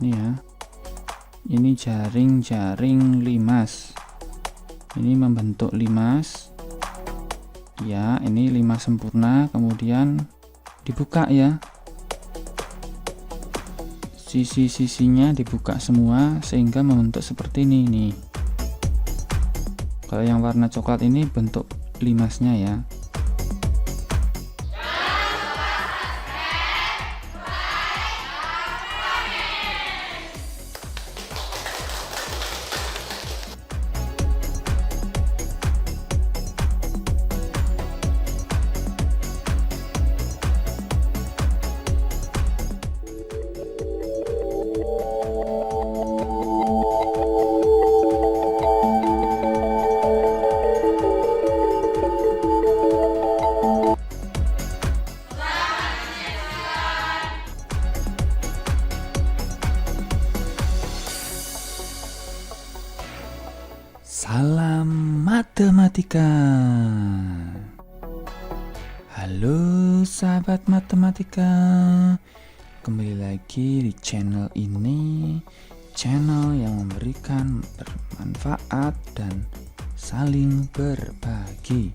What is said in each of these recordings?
Ini ya, ini jaring-jaring limas. Ini membentuk limas ya, ini limas sempurna. Kemudian dibuka ya, sisi-sisinya dibuka semua sehingga membentuk seperti ini nih. Kalau yang warna coklat ini bentuk limasnya ya. Salam matematika. Halo sahabat matematika, kembali lagi di channel ini, channel yang memberikan bermanfaat dan saling berbagi.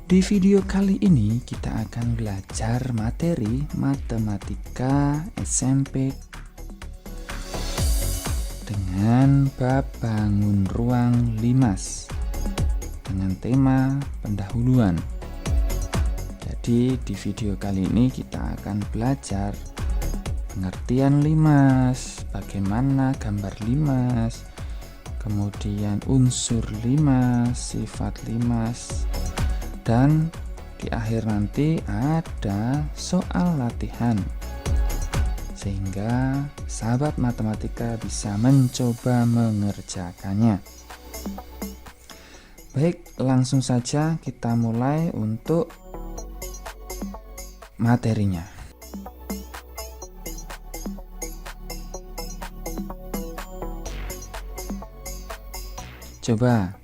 Di video kali ini kita akan belajar materi matematika SMP dengan bab bangun ruang limas dengan tema pendahuluan. Jadi di video kali ini kita akan belajar pengertian limas, bagaimana gambar limas, kemudian unsur limas, sifat limas, dan di akhir nanti ada soal latihan sehingga sahabat matematika bisa mencoba mengerjakannya. Baik, langsung saja kita mulai untuk materinya. Coba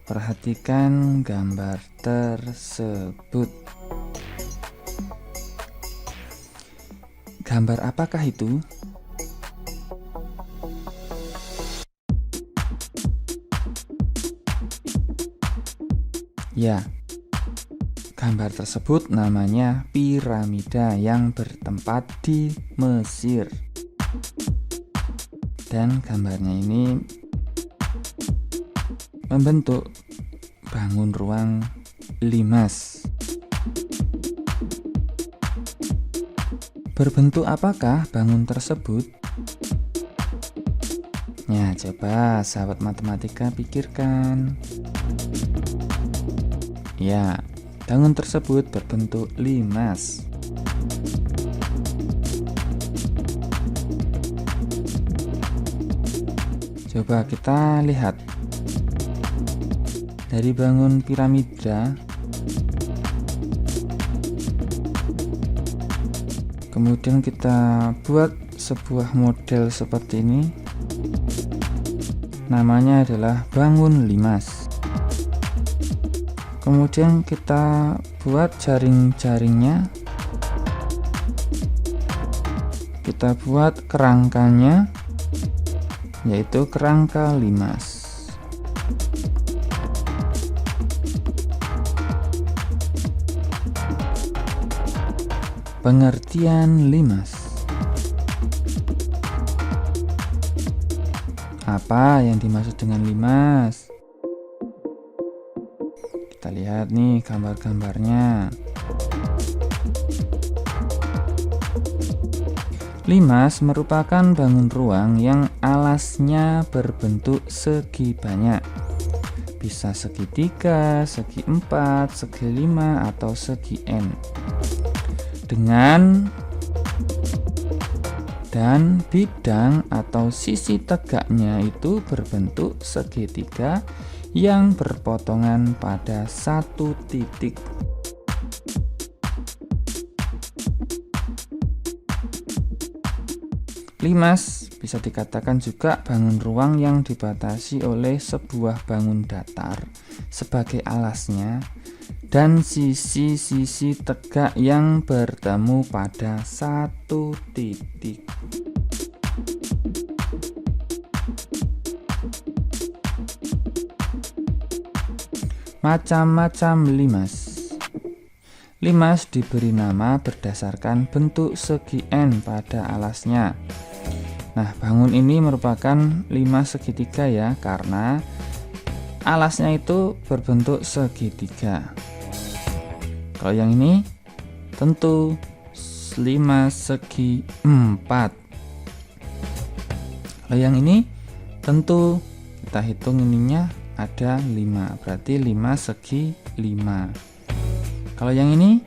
perhatikan gambar tersebut. Gambar apakah itu? Ya, gambar tersebut namanya piramida yang bertempat di Mesir. Dan gambarnya ini membentuk bangun ruang limas. Berbentuk apakah bangun tersebut? Ya, coba sahabat matematika pikirkan. Ya, bangun tersebut berbentuk limas. Coba kita lihat. Dari bangun piramida, kemudian kita buat sebuah model seperti ini. Namanya adalah bangun limas. Kemudian kita buat jaring-jaringnya. Kita buat kerangkanya, yaitu kerangka limas. Pengertian limas. Apa yang dimaksud dengan limas? Kita lihat nih gambar-gambarnya. Limas merupakan bangun ruang yang alasnya berbentuk segi banyak. Bisa segi 3, segi 4, segi 5, atau segi N. Dan bidang atau sisi tegaknya itu berbentuk segitiga yang berpotongan pada satu titik. Limas bisa dikatakan juga bangun ruang yang dibatasi oleh sebuah bangun datar sebagai alasnya, dan sisi-sisi tegak yang bertemu pada satu titik. Macam-macam limas. Limas diberi nama berdasarkan bentuk segi N pada alasnya. Nah, bangun ini merupakan limas segitiga ya, karena alasnya itu berbentuk segitiga. Kalau yang ini tentu limas segi 4. Kalau yang ini tentu kita hitung ininya ada 5, berarti 5 segi 5. Kalau yang ini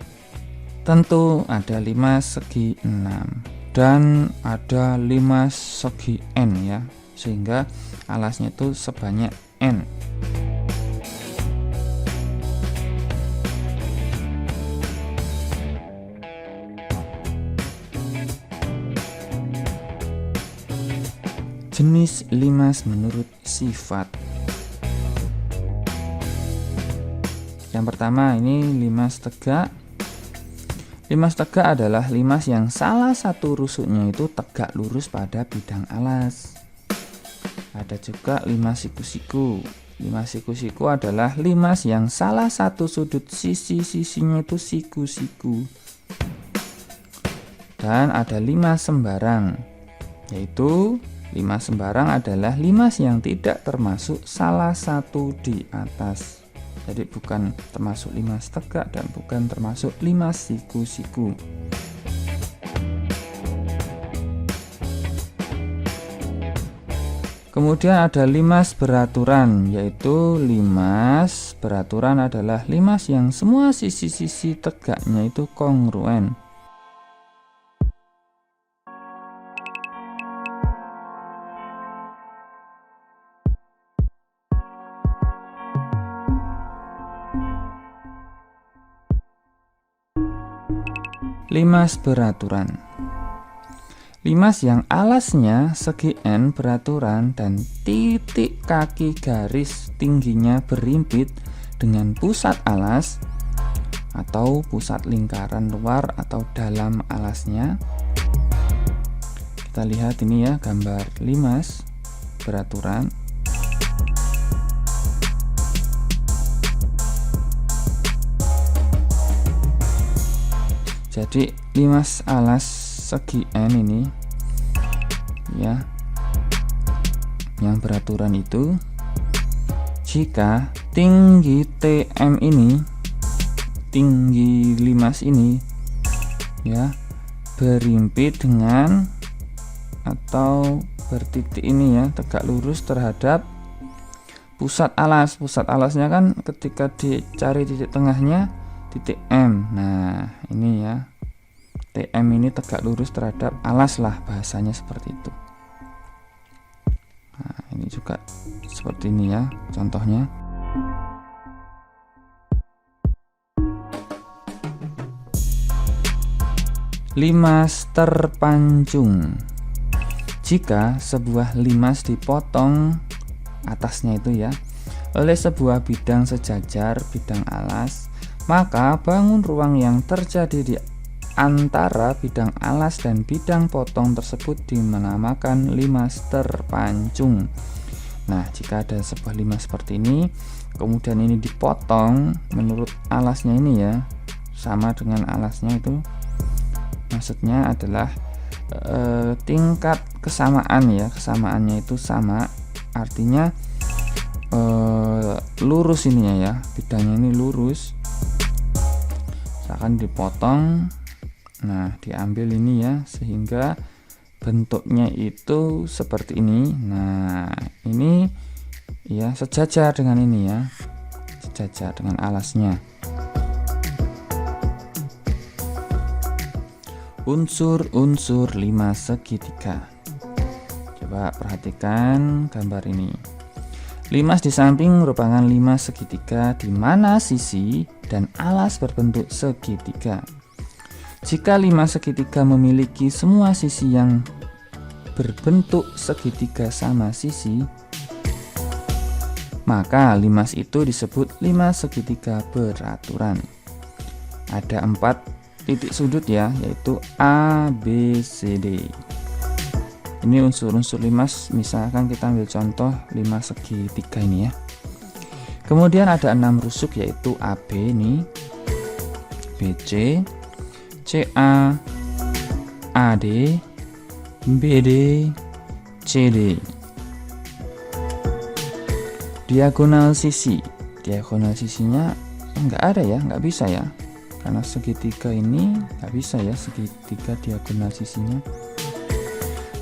tentu ada 5 segi 6 dan ada 5 segi N ya, sehingga alasnya itu sebanyak N. Jenis limas menurut sifat. Yang pertama ini limas tegak. Limas tegak adalah limas yang salah satu rusuknya itu tegak lurus pada bidang alas. Ada juga limas siku-siku. Limas siku-siku adalah limas yang salah satu sudut sisi-sisinya itu siku-siku. Dan ada limas sembarang, yaitu limas sembarang adalah limas yang tidak termasuk salah satu di atas. Jadi bukan termasuk limas tegak dan bukan termasuk limas siku-siku. Kemudian ada limas beraturan, yaitu limas beraturan adalah limas yang semua sisi-sisi tegaknya itu kongruen. Limas beraturan. Limas yang alasnya segi N beraturan dan titik kaki garis tingginya berimpit dengan pusat alas atau pusat lingkaran luar atau dalam alasnya. Kita lihat ini ya, gambar limas beraturan. Jadi limas alas segi N ini ya, yang beraturan itu jika tinggi TM ini, tinggi limas ini ya, berimpit dengan atau bertitik ini ya, tegak lurus terhadap pusat alas. Pusat alasnya kan ketika dicari titik tengahnya titik M. Nah ini ya, TM ini tegak lurus terhadap alas lah, bahasanya seperti itu. Nah ini juga seperti ini ya contohnya. Limas terpancung. Jika sebuah limas dipotong atasnya itu ya oleh sebuah bidang sejajar bidang alas, maka bangun ruang yang terjadi di antara bidang alas dan bidang potong tersebut dinamakan limas terpancung. Nah, jika ada sebuah limas seperti ini, kemudian ini dipotong menurut alasnya ini ya, sama dengan alasnya itu, maksudnya adalah tingkat kesamaan ya, kesamaannya itu sama, artinya lurus ininya ya, bidangnya ini lurus, akan dipotong. Nah diambil ini ya, sehingga bentuknya itu seperti ini. Nah ini ya sejajar dengan ini ya, sejajar dengan alasnya. Unsur-unsur limas segitiga. Coba perhatikan gambar ini. Limas di samping merupakan limas segitiga di mana sisi dan alas berbentuk segitiga. Jika limas segitiga memiliki semua sisi yang berbentuk segitiga sama sisi, maka limas itu disebut limas segitiga beraturan. Ada 4 titik sudut ya, yaitu A, B, C, D. Ini unsur-unsur limas, misalkan kita ambil contoh limas segitiga ini ya. Kemudian ada 6 rusuk, yaitu AB ini, BC, CA, AD, BD, CD. Diagonal sisi, diagonal sisinya enggak ada ya, nggak bisa ya, karena segitiga ini nggak bisa ya, segitiga diagonal sisinya.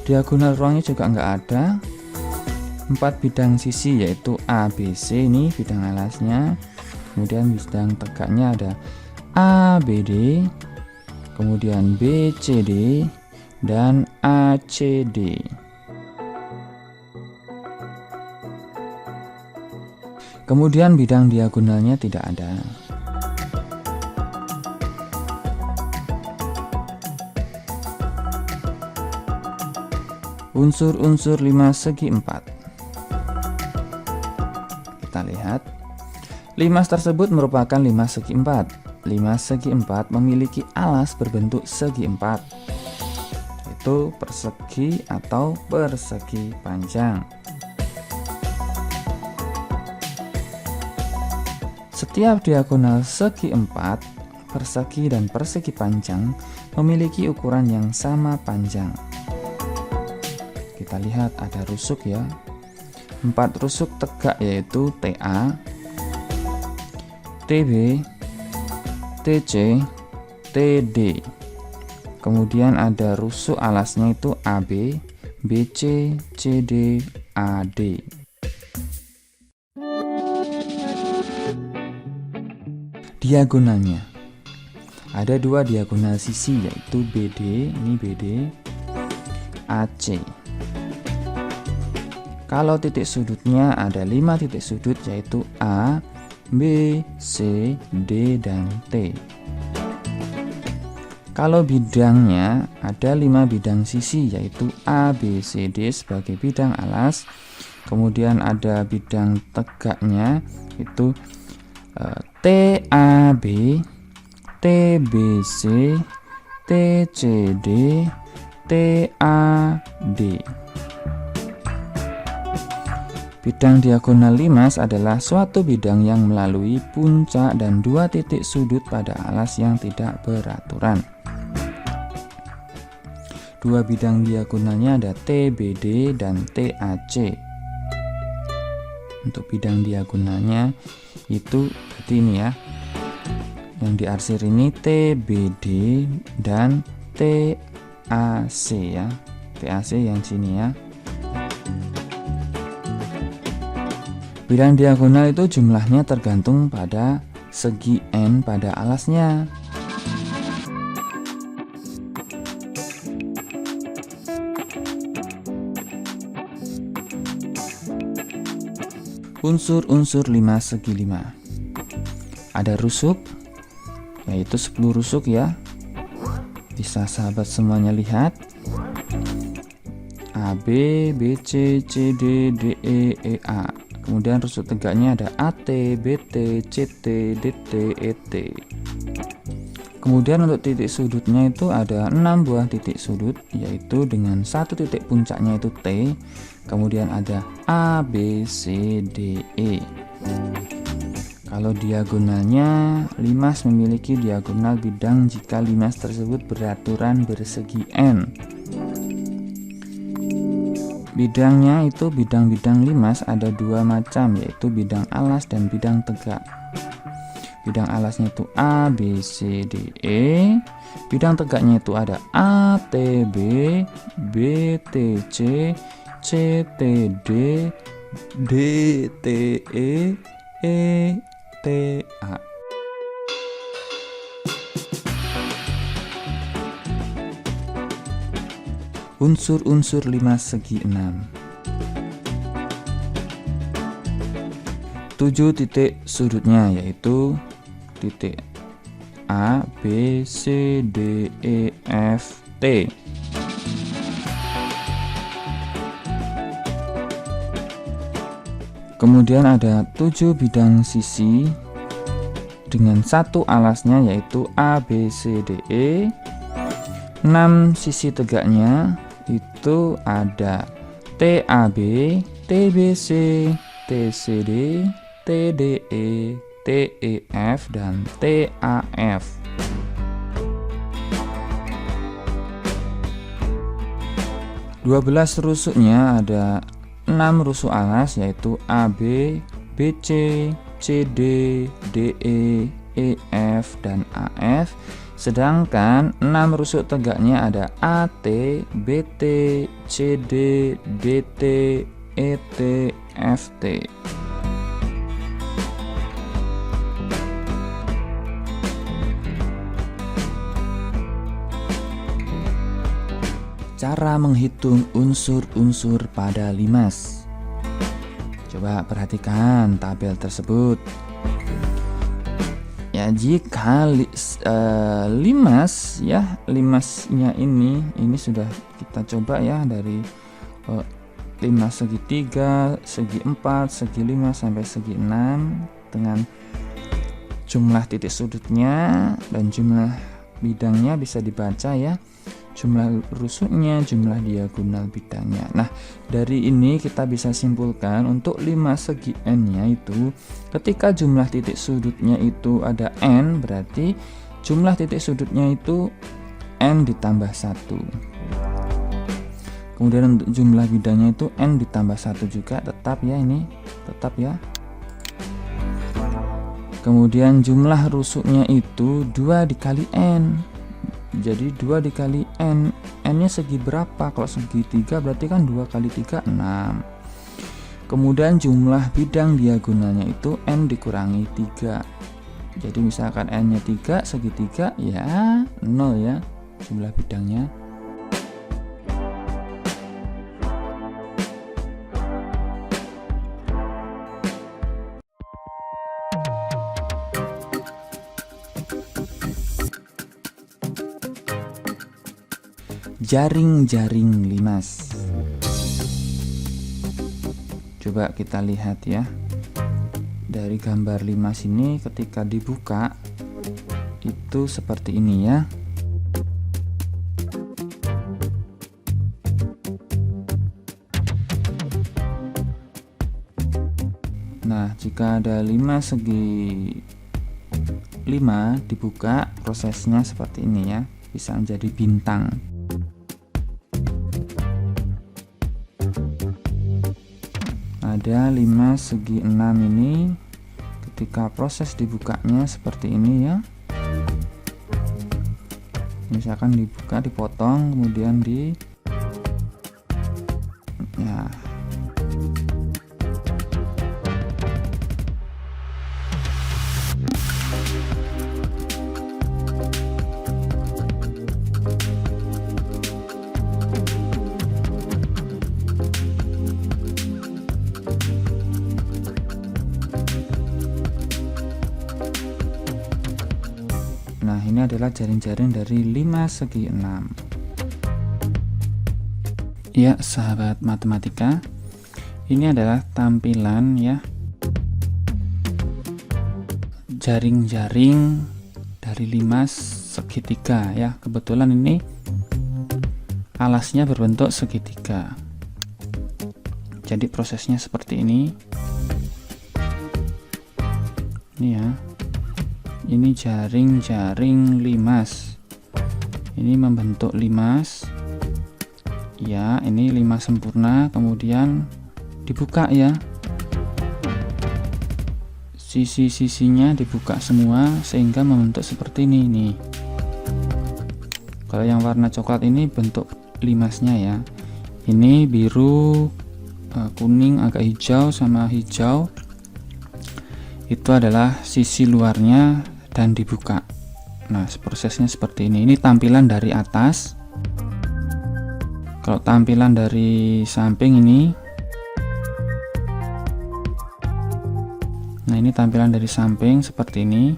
Diagonal ruangnya juga nggak ada. 4 bidang sisi, yaitu ABC ini bidang alasnya, kemudian bidang tegaknya ada ABD, kemudian BCD, dan ACD. Kemudian bidang diagonalnya tidak ada. Unsur-unsur limas segi 4. Kita lihat, limas tersebut merupakan limas segi 4. Limas segi 4 memiliki alas berbentuk segi 4, yaitu persegi atau persegi panjang. Setiap diagonal segi 4, persegi dan persegi panjang memiliki ukuran yang sama panjang. Kita lihat ada rusuk ya, 4 rusuk tegak, yaitu TA, TB, TC, TD. Kemudian ada rusuk alasnya itu AB, BC, CD, AD. Diagonalnya ada 2 diagonal sisi, yaitu BD, ini BD, AC. Kalau titik sudutnya ada 5 titik sudut, yaitu A, B, C, D, dan T. Kalau bidangnya ada 5 bidang sisi, yaitu A, B, C, D sebagai bidang alas. Kemudian ada bidang tegaknya, itu TAB, TBC, TCD, TAD. Bidang diagonal limas adalah suatu bidang yang melalui puncak dan 2 titik sudut pada alas yang tidak beraturan. 2 bidang diagonalnya ada TBD dan TAC. Untuk bidang diagonalnya itu seperti ini ya. Yang diarsir ini TBD dan TAC ya. TAC yang sini ya. Bidang diagonal itu jumlahnya tergantung pada segi N pada alasnya. Unsur-unsur limas segi 5. Ada rusuk, yaitu 10 rusuk ya. Bisa sahabat semuanya lihat. AB, BC, CD, DE, EA. Kemudian rusuk tegaknya ada AT, BT, CT, DT, ET. Kemudian untuk titik sudutnya itu ada 6 buah titik sudut, yaitu dengan 1 titik puncaknya itu T. Kemudian ada A, B, C, D, E. Kalau diagonalnya, limas memiliki diagonal bidang jika limas tersebut beraturan bersegi N. Bidangnya itu bidang-bidang limas ada 2 macam, yaitu bidang alas dan bidang tegak. Bidang alasnya itu A, B, C, D, E. Bidang tegaknya itu ada A, T, B, B, T, C, C, T, D, D, T, E, T, A. Unsur-unsur limas segi 6. 7 titik sudutnya, yaitu titik A, B, C, D, E, F, T. Kemudian ada 7 bidang sisi dengan satu alasnya yaitu A, B, C, D, E. 6 sisi tegaknya itu ada TAB, TBC, TCD, TDE, TEF, dan TAF. Dua belas rusuknya ada 6 rusuk alas yaitu AB, BC, CD, DE, EF, dan AF. Sedangkan 6 rusuk tegaknya ada AT, BT, CD, DT, ET, FT. Cara menghitung unsur-unsur pada limas. Coba perhatikan tabel tersebut. Ya, jika limasnya ini sudah kita coba ya dari limas segitiga, segi 4, segi 5 sampai segi 6 dengan jumlah titik sudutnya dan jumlah bidangnya bisa dibaca ya. Jumlah rusuknya, jumlah diagonal bidangnya. Nah, dari ini kita bisa simpulkan untuk limas segi n-nya itu ketika jumlah titik sudutnya itu ada n, berarti jumlah titik sudutnya itu n ditambah 1. Kemudian untuk jumlah bidangnya itu n ditambah 1 juga, tetap ya, ini tetap ya. Kemudian jumlah rusuknya itu 2 dikali n. Jadi 2 dikali n, n-nya segi berapa? Kalau segitiga berarti kan 2 kali 3, 6. Kemudian jumlah bidang diagonalnya itu n dikurangi 3. Jadi misalkan n-nya 3, segitiga ya 0 ya jumlah bidangnya. Jaring-jaring limas. Coba kita lihat ya. Dari gambar limas ini ketika dibuka itu seperti ini ya. Nah, jika ada limas segi 5 dibuka, prosesnya seperti ini ya. Bisa menjadi bintang. Ada 5 segi 6 ini ketika proses dibukanya seperti ini ya. Misalkan dibuka, dipotong, kemudian ya. Nah, ini adalah jaring-jaring dari 5 segi 6. Ya, sahabat matematika, ini adalah tampilan ya jaring-jaring dari limas segitiga ya. Kebetulan ini alasnya berbentuk segitiga. Jadi prosesnya seperti ini. Ini ya. Ini jaring-jaring limas. Ini membentuk limas. Ya, ini limas sempurna, kemudian dibuka ya. Sisi-sisinya dibuka semua sehingga membentuk seperti ini nih. Kalau yang warna coklat ini bentuk limasnya ya. Ini biru, kuning, agak hijau sama hijau. Itu adalah sisi luarnya dan dibuka. Nah, prosesnya seperti ini. Ini tampilan dari atas. Kalau tampilan dari samping ini, nah ini tampilan dari samping seperti ini.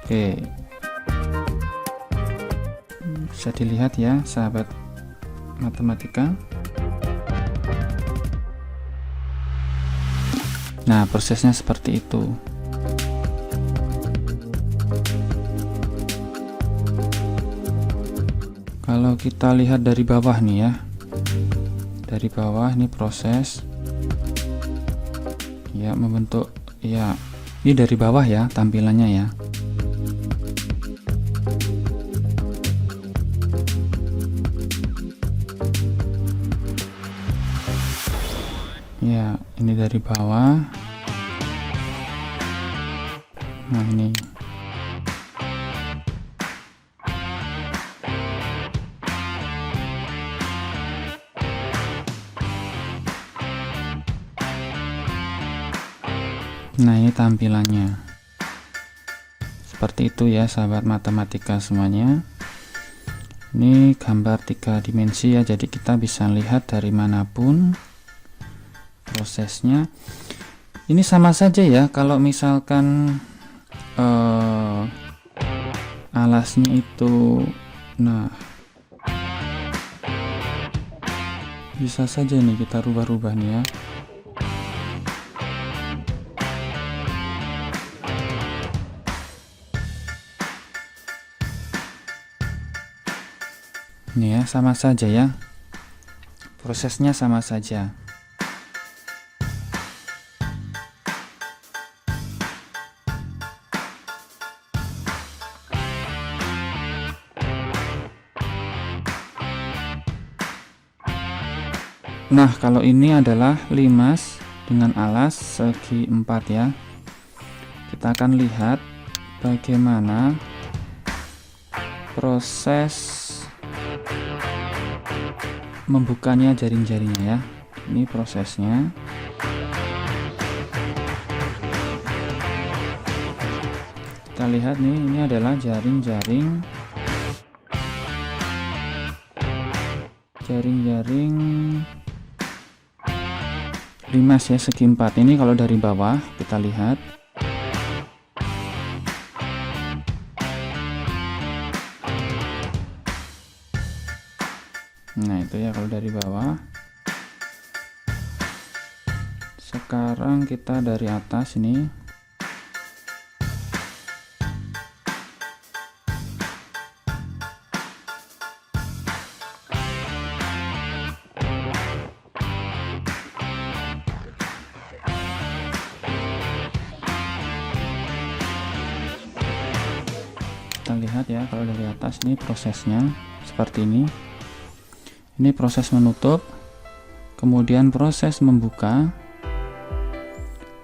Oke, Oke, bisa dilihat ya sahabat matematika. Nah, prosesnya seperti itu. Kalau kita lihat dari bawah nih ya, dari bawah ini proses ya membentuk ya, ini dari bawah ya tampilannya ya. Ya, ini dari bawah. Nah, ini. Nah, ini tampilannya. Seperti itu ya sahabat matematika semuanya. Ini gambar 3 dimensi ya, jadi kita bisa lihat dari manapun prosesnya. Ini sama saja ya, kalau misalkan alasnya itu, nah bisa saja nih kita rubah-rubah nih ya. Ini ya, sama saja ya, prosesnya sama saja. Nah, kalau ini adalah limas dengan alas segi 4 ya. Kita akan lihat bagaimana proses membukanya jaring-jaringnya ya. Ini prosesnya. Kita lihat nih, ini adalah jaring-jaring limas ya, segi 4. Ini kalau dari bawah kita lihat. Nah, itu ya kalau dari bawah. Sekarang kita dari atas ini. Kita lihat ya kalau dari atas, ini prosesnya seperti ini. Ini proses menutup, kemudian proses membuka,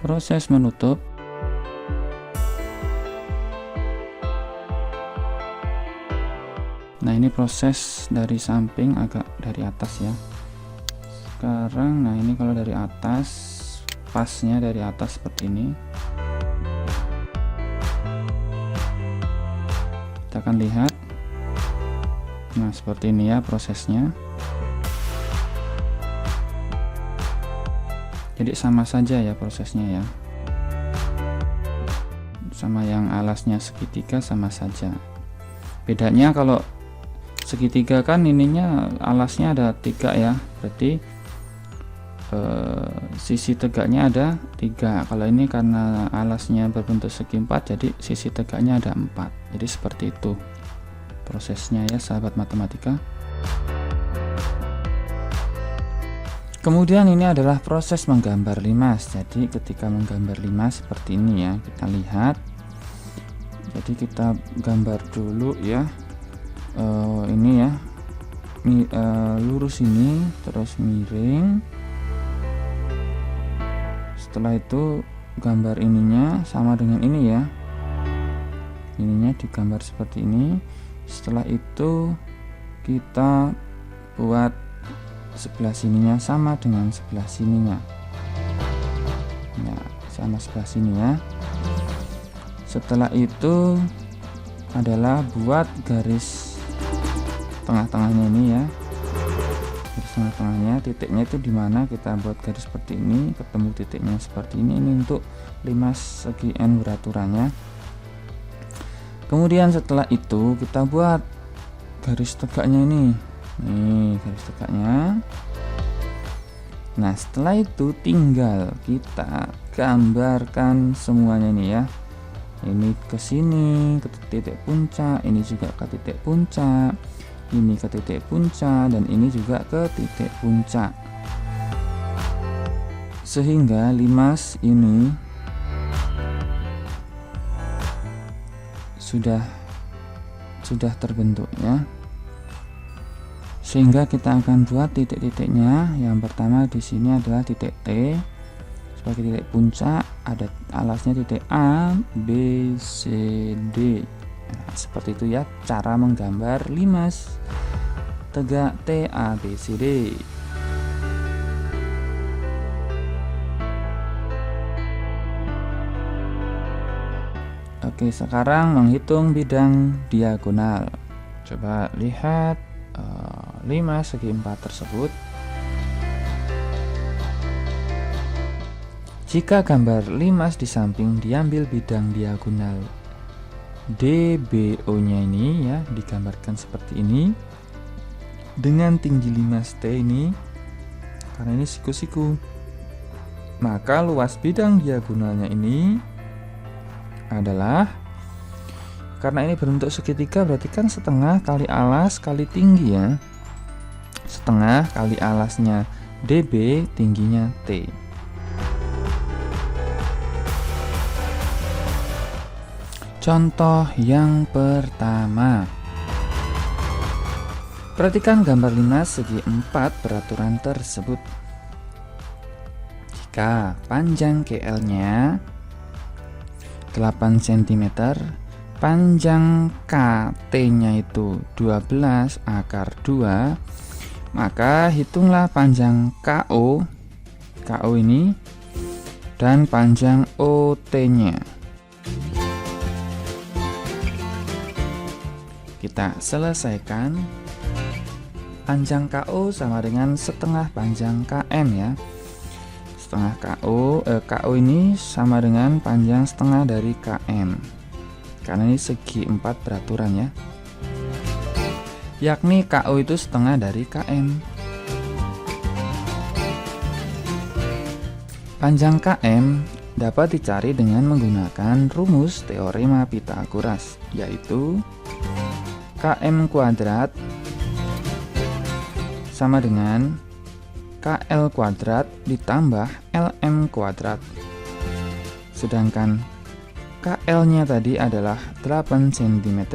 proses menutup, nah ini proses dari samping agak dari atas ya. Sekarang nah ini kalau dari atas, pasnya dari atas seperti ini. Kita akan lihat. Nah, seperti ini ya prosesnya. Jadi sama saja ya prosesnya ya. Sama yang alasnya segitiga sama saja. Bedanya kalau segitiga kan ininya alasnya ada 3 ya. Berarti sisi tegaknya ada 3. Kalau ini karena alasnya berbentuk segi 4, jadi sisi tegaknya ada 4. Jadi seperti itu prosesnya ya sahabat matematika. Kemudian ini adalah proses menggambar limas. Jadi ketika menggambar limas seperti ini ya, kita lihat. Jadi kita gambar dulu ya. Ini ya, lurus ini, terus miring. Setelah itu gambar ininya sama dengan ini ya. Ininya digambar seperti ini. Setelah itu kita buat sebelah sininya sama dengan sebelah sininya. Nah, sama sebelah sini ya. Setelah itu adalah buat garis tengah-tengahnya ini ya. Garis tengah-tengahnya, titiknya itu dimana kita buat garis seperti ini, ketemu titiknya seperti ini. Ini untuk limas segi N beraturannya. Kemudian setelah itu kita buat garis tegaknya ini. Nih, garis tegaknya. Nah, setelah itu tinggal kita gambarkan semuanya nih ya. Ini ke sini ke titik puncak, ini juga ke titik puncak, ini ke titik puncak, dan ini juga ke titik puncak. Sehingga limas ini sudah terbentuk ya. Sehingga kita akan buat titik-titiknya. Yang pertama di sini adalah titik T sebagai titik puncak, ada alasnya titik A, B, C, D. Nah, seperti itu ya cara menggambar limas tegak T, A, B, C, D. Oke, sekarang menghitung bidang diagonal. Coba lihat limas segi 4 tersebut. Jika gambar limas di samping diambil bidang diagonal DBO nya ini ya, digambarkan seperti ini dengan tinggi limas T ini, karena ini siku-siku, maka luas bidang diagonalnya ini adalah, karena ini berbentuk segitiga, berarti kan setengah kali alas kali tinggi ya, setengah kali alasnya DB, tingginya T. Contoh yang pertama, perhatikan gambar limas segi 4 peraturan tersebut. Jika panjang KL-nya 8 cm, panjang KT-nya itu 12 akar 2, maka hitunglah panjang KO ini dan panjang OT-nya. Kita selesaikan. Panjang KO sama dengan setengah panjang KM ya. Setengah KO ini sama dengan panjang setengah dari KM, karena ini segi 4 beraturan ya, yakni KO itu setengah dari KM. Panjang KM dapat dicari dengan menggunakan rumus teorema Pythagoras, yaitu KM kuadrat sama dengan KL kuadrat ditambah LM kuadrat. Sedangkan KL-nya tadi adalah 8 cm,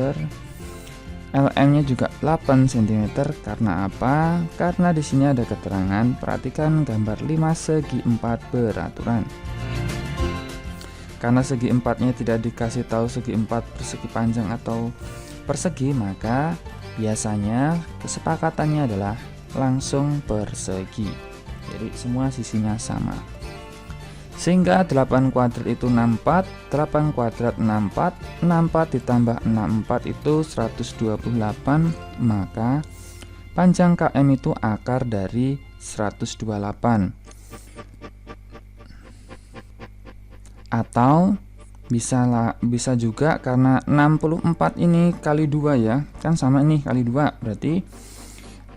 LM-nya juga 8 cm. Karena apa? Karena di sini ada keterangan, perhatikan gambar limas segi 4 beraturan. Karena segi 4-nya tidak dikasih tahu segi 4 persegi panjang atau persegi, maka biasanya kesepakatannya adalah langsung persegi, jadi semua sisinya sama. Sehingga 8 kuadrat itu 64, 8 kuadrat 64, 64 ditambah 64 itu 128, maka panjang KM itu akar dari 128. Atau bisa juga karena 64 ini kali 2 ya, kan sama ini kali 2, berarti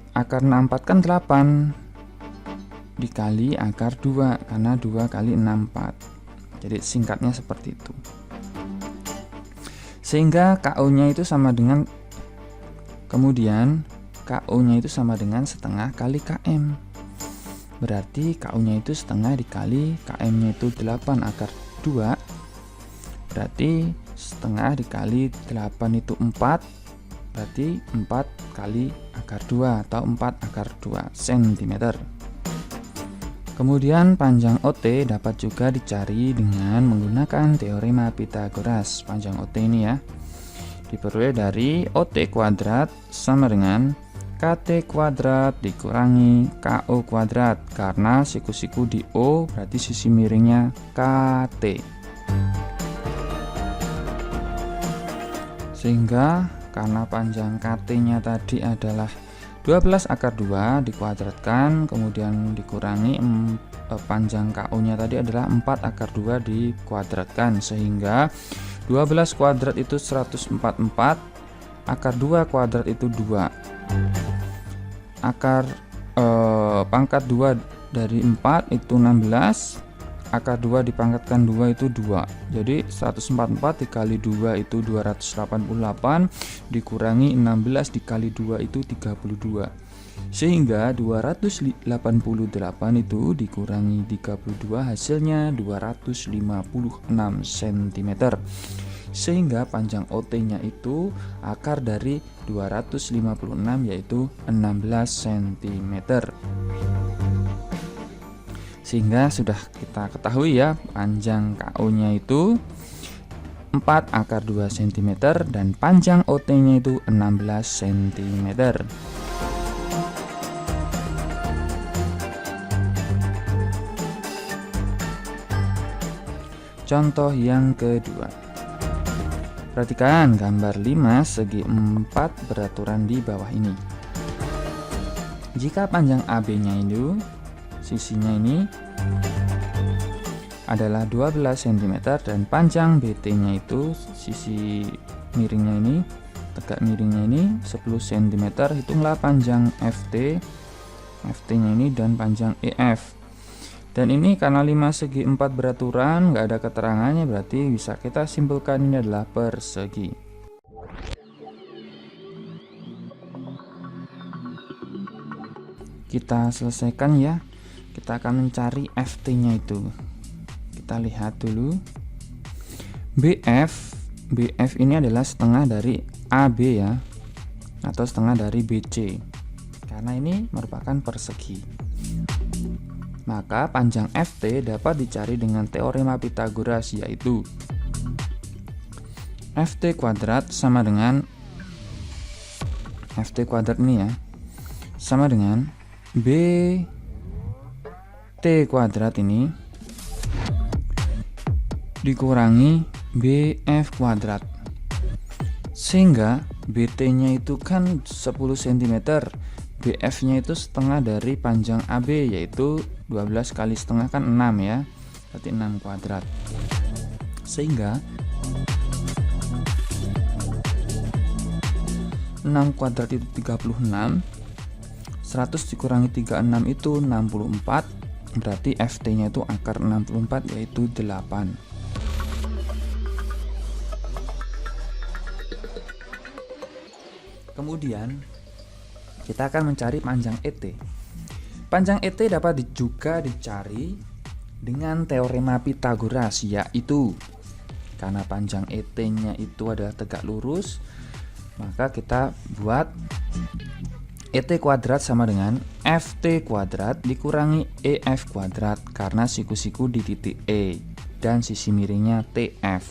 akar 64 kan 8 dikali akar 2, karena 2 kali 64. Jadi singkatnya seperti itu. Sehingga KO nya itu sama dengan, kemudian KO nya itu sama dengan setengah kali KM, berarti KO nya itu setengah dikali KM nya itu 8 akar 2, berarti setengah dikali 8 itu 4, berarti 4 kali akar 2 atau 4 akar 2 cm. Kemudian panjang OT dapat juga dicari dengan menggunakan teorema Pythagoras. Panjang OT ini ya diperoleh dari OT kuadrat sama dengan KT kuadrat dikurangi KO kuadrat, karena siku-siku di O berarti sisi miringnya KT. Sehingga karena panjang KT-nya tadi adalah 12 akar 2 dikuadratkan, kemudian dikurangi panjang KO-nya tadi adalah 4 akar 2 dikuadratkan, sehingga 12 kuadrat itu 144, akar 2 kuadrat itu 2. Akar pangkat 2 dari 4 itu 16, akar 2 dipangkatkan 2 itu 2. Jadi 144 dikali 2 itu 288, dikurangi 16 dikali 2 itu 32. Sehingga 288 itu dikurangi 32 hasilnya 256 cm. Sehingga panjang OT-nya itu akar dari 256 yaitu 16 cm. Sehingga sudah kita ketahui ya, panjang KO-nya itu 4 akar 2 cm dan panjang OT-nya itu 16 cm. Contoh yang kedua. Perhatikan gambar 5 segi 4 beraturan di bawah ini. Jika panjang AB-nya itu sisinya ini adalah 12 cm dan panjang BT-nya itu sisi miringnya ini, tegak miringnya ini 10 cm, hitunglah panjang FT-nya ini dan panjang EF. Dan ini karena 5 segi 4 beraturan, nggak ada keterangannya, berarti bisa kita simpulkan ini adalah persegi. Kita selesaikan ya. Kita akan mencari FT-nya itu. Kita lihat dulu. BF ini adalah setengah dari AB ya, atau setengah dari BC. Karena ini merupakan persegi. Maka panjang FT dapat dicari dengan teorema Pythagoras, yaitu FT kuadrat sama dengan FT kuadrat ini ya, sama dengan T kuadrat ini dikurangi BF kuadrat. Sehingga BT-nya itu kan 10 cm, BF-nya itu setengah dari panjang AB, yaitu 12 kali setengah kan 6 ya, berarti 6 kuadrat. Sehingga 6 kuadrat itu 36, 100 dikurangi 36 itu 64, berarti FT-nya itu akar 64 yaitu 8. Kemudian kita akan mencari panjang ET. Panjang ET dapat juga dicari dengan teorema Pythagoras, yaitu karena panjang ET-nya itu adalah tegak lurus, maka kita buat ET kuadrat sama dengan FT kuadrat dikurangi EF kuadrat, karena siku-siku di titik E dan sisi miringnya TF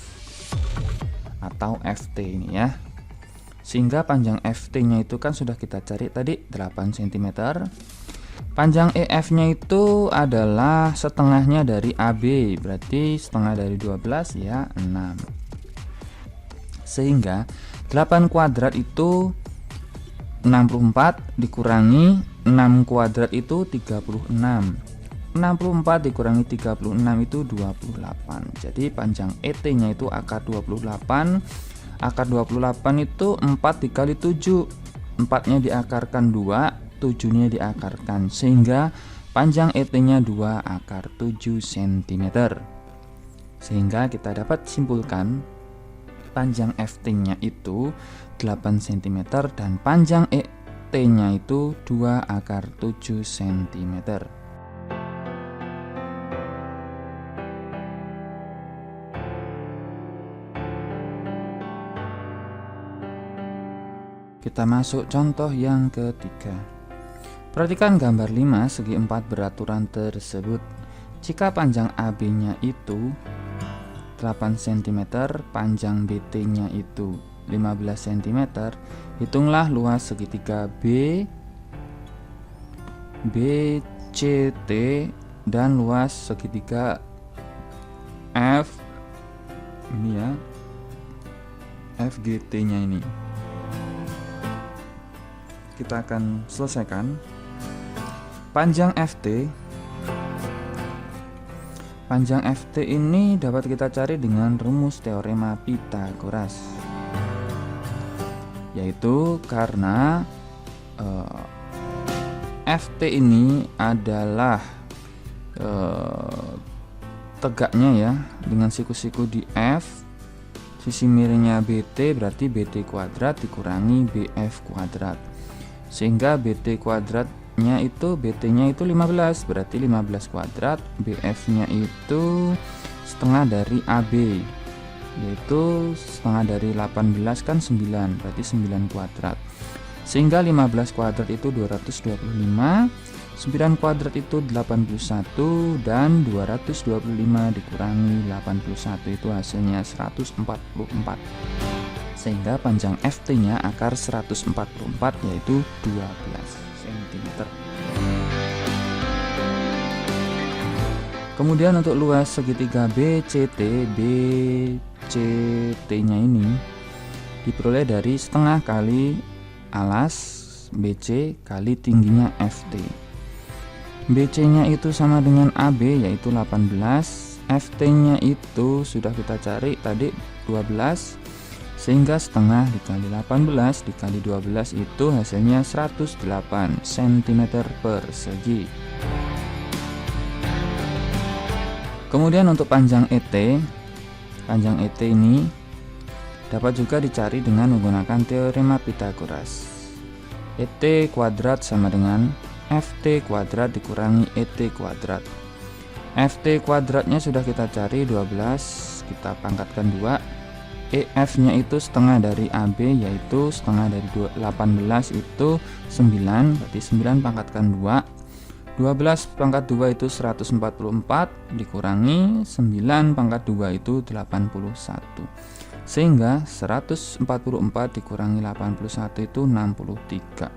atau FT ini ya. Sehingga panjang FT-nya itu kan sudah kita cari tadi 8 cm. Panjang EF-nya itu adalah setengahnya dari AB, berarti setengah dari 12 ya 6. Sehingga 8 kuadrat itu 64 dikurangi 6 kuadrat itu 36. 64 dikurangi 36 itu 28. Jadi panjang ET-nya itu akar 28. Akar 28 itu 4 dikali 7. 4-nya diakarkan 2, 7-nya diakarkan, sehingga panjang ET-nya 2 akar 7 cm. Sehingga kita dapat simpulkan panjang FT-nya itu 8 cm dan panjang ET-nya itu 2 akar 7 cm. Kita masuk contoh yang ketiga. Perhatikan gambar 5 segi 4 beraturan tersebut. Jika panjang AB-nya itu 8 cm, panjang BT-nya itu 15 cm, hitunglah luas segitiga BCT dan luas segitiga F ini ya, FGT-nya ini. Kita akan selesaikan. Panjang FT Panjang FT ini dapat kita cari dengan rumus teorema Pythagoras, yaitu karena FT ini adalah tegaknya ya dengan siku-siku di F, sisi miringnya BT, berarti BT kuadrat dikurangi BF kuadrat, sehingga BT kuadrat itu BT-nya itu 15, berarti 15 kuadrat, BF-nya itu setengah dari AB, yaitu setengah dari 18 kan 9, berarti 9 kuadrat. Sehingga 15 kuadrat itu 225, 9 kuadrat itu 81, dan 225 dikurangi 81 itu hasilnya 144. Sehingga panjang FT-nya akar 144, yaitu 12 cm. Kemudian untuk luas segitiga BCT-nya ini diperoleh dari setengah kali alas BC kali tingginya FT. BC-nya itu sama dengan AB, yaitu 18. FT-nya itu sudah kita cari tadi 12, sehingga setengah dikali 18 dikali 12 itu hasilnya 108 cm persegi. Kemudian untuk panjang ET ini dapat juga dicari dengan menggunakan teorema Pythagoras. ET kuadrat sama dengan FT kuadrat dikurangi ET kuadrat. FT kuadratnya sudah kita cari 12, kita pangkatkan 2. EF-nya itu setengah dari AB, yaitu setengah dari 18 itu 9, berarti 9 pangkatkan 2. 12 pangkat 2 itu 144 dikurangi 9 pangkat 2 itu 81. Sehingga 144 dikurangi 81 itu 63.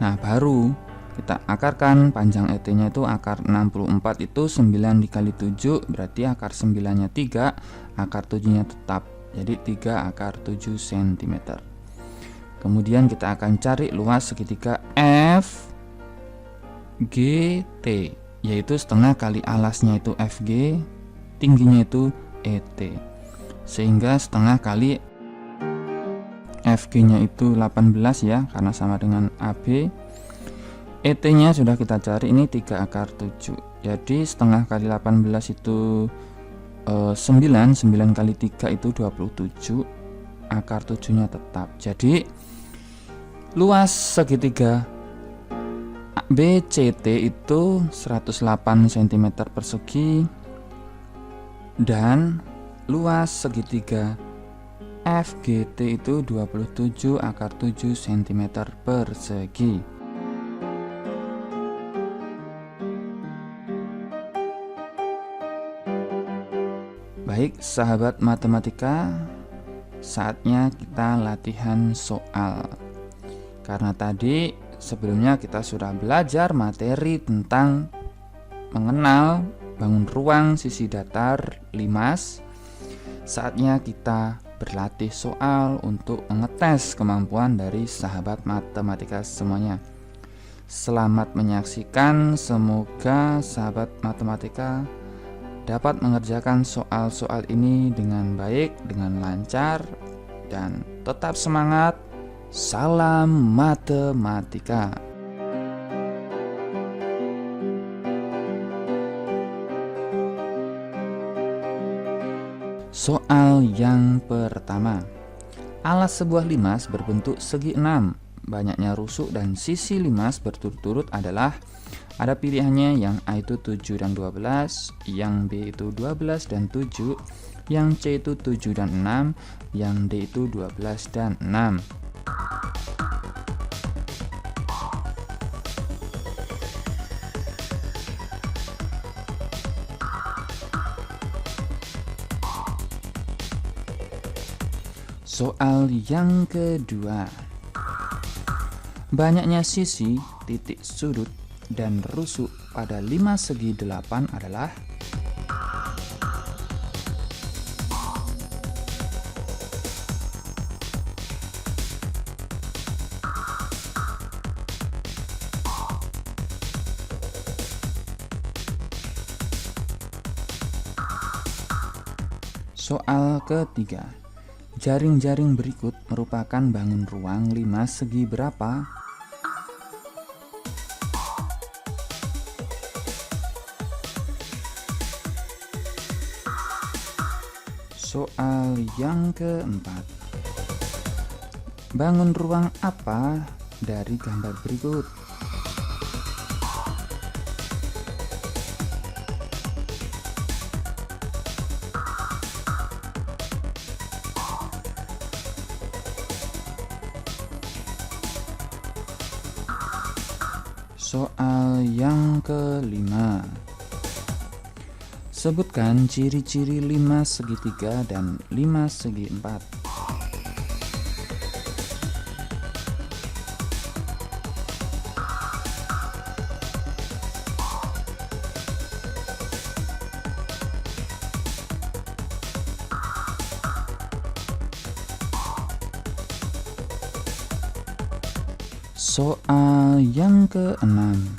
Nah, baru kita akarkan panjang ET-nya itu akar 64 itu 9 dikali 7, berarti akar 9-nya 3, akar 7-nya tetap, jadi 3 akar 7 cm. Kemudian kita akan cari luas segitiga FGT, yaitu setengah kali alasnya itu FG, tingginya itu ET, sehingga setengah kali FG-nya itu 18 ya, karena sama dengan AB. ET-nya sudah kita cari, ini 3 akar 7, jadi setengah kali 18 itu 9 kali 3 itu 27, akar 7-nya tetap. Jadi luas segitiga BCT itu 108 cm persegi, dan luas segitiga FGT itu 27 akar 7 cm persegi. Baik sahabat matematika, saatnya kita latihan soal. Karena tadi sebelumnya kita sudah belajar materi tentang mengenal bangun ruang sisi datar limas, saatnya kita berlatih soal untuk mengetes kemampuan dari sahabat matematika semuanya. Selamat menyaksikan, semoga sahabat matematika dapat mengerjakan soal-soal ini dengan baik, dengan lancar, dan tetap semangat. Salam matematika. Soal yang pertama. Alas sebuah limas berbentuk segi 6. Banyaknya rusuk dan sisi limas berturut-turut adalah, ada pilihannya yang A itu 7 dan 12, yang B itu 12 dan 7, yang C itu 7 dan 6, yang D itu 12 dan 6. Soal yang kedua. Banyaknya sisi, titik sudut, dan rusuk pada 5 segi 8 adalah, Soal ketiga. Jaring-jaring berikut merupakan bangun ruang 5 segi berapa? Soal yang keempat. Bangun ruang apa dari gambar berikut? Soal yang kelima. Sebutkan ciri-ciri 5 segitiga dan 5 segi 4. Soal yang keenam.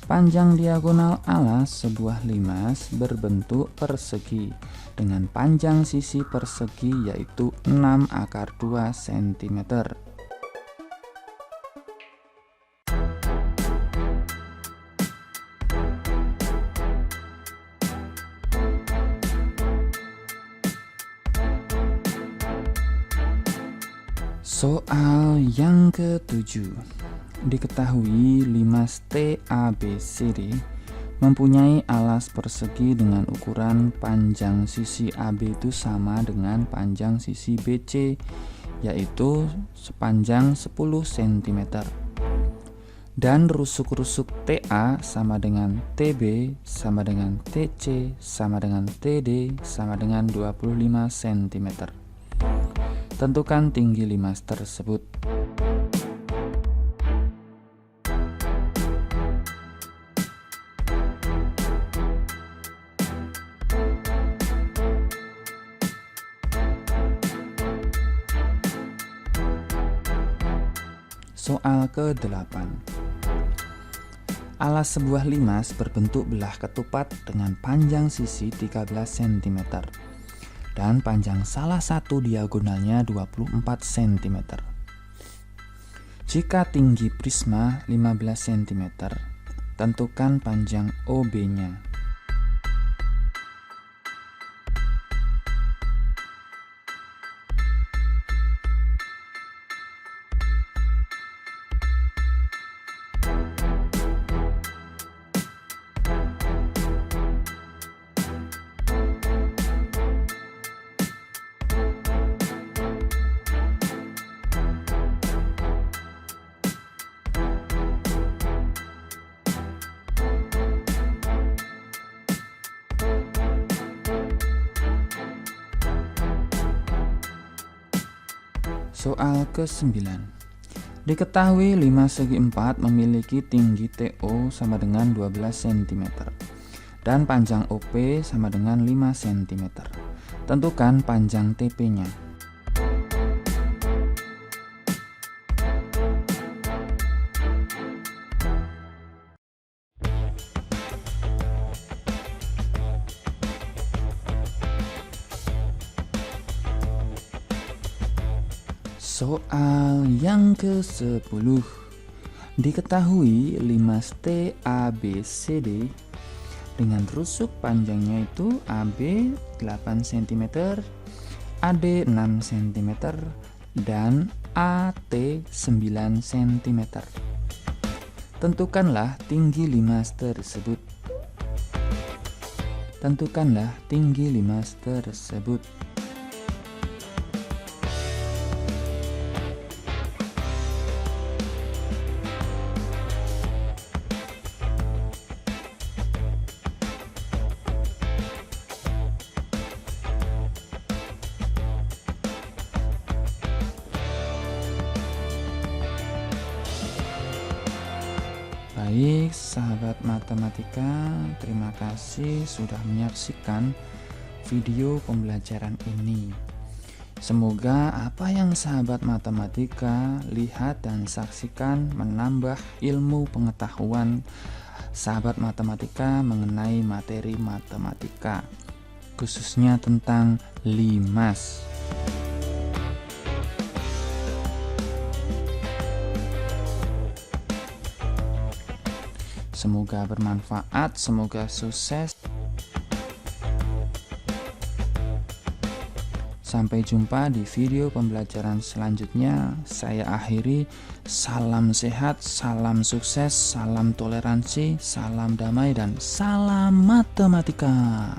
Panjang diagonal alas sebuah limas berbentuk persegi dengan panjang sisi persegi yaitu 6/2 cm. Soal yang ketujuh. Diketahui limas TABCD mempunyai alas persegi dengan ukuran panjang sisi AB itu sama dengan panjang sisi BC, yaitu sepanjang 10 cm. Dan rusuk-rusuk TA sama dengan TB sama dengan TC sama dengan TD sama dengan 25 cm. Tentukan tinggi limas tersebut. Soal ke-8. Alas sebuah limas berbentuk belah ketupat dengan panjang sisi 13 cm dan panjang salah satu diagonalnya 24 cm. Jika tinggi prisma 15 cm, tentukan panjang OB-nya. Soal ke-9. Diketahui 5 segi 4 memiliki tinggi TO sama dengan 12 cm dan panjang OP sama dengan 5 cm. Tentukan panjang TP-nya. Soal yang ke-10. Diketahui limas TABCD dengan rusuk panjangnya itu AB 8 cm, AD 6 cm, dan AT 9 cm. Tentukanlah tinggi limas tersebut. Tentukanlah tinggi limas tersebut. Baik, sahabat matematika, terima kasih sudah menyaksikan video pembelajaran ini. Semoga apa yang sahabat matematika lihat dan saksikan menambah ilmu pengetahuan sahabat matematika mengenai materi matematika. khususnya tentang limas. Semoga bermanfaat, semoga sukses. Sampai jumpa di video pembelajaran selanjutnya. Saya akhiri. Salam sehat, salam sukses, salam toleransi, salam damai, dan salam matematika.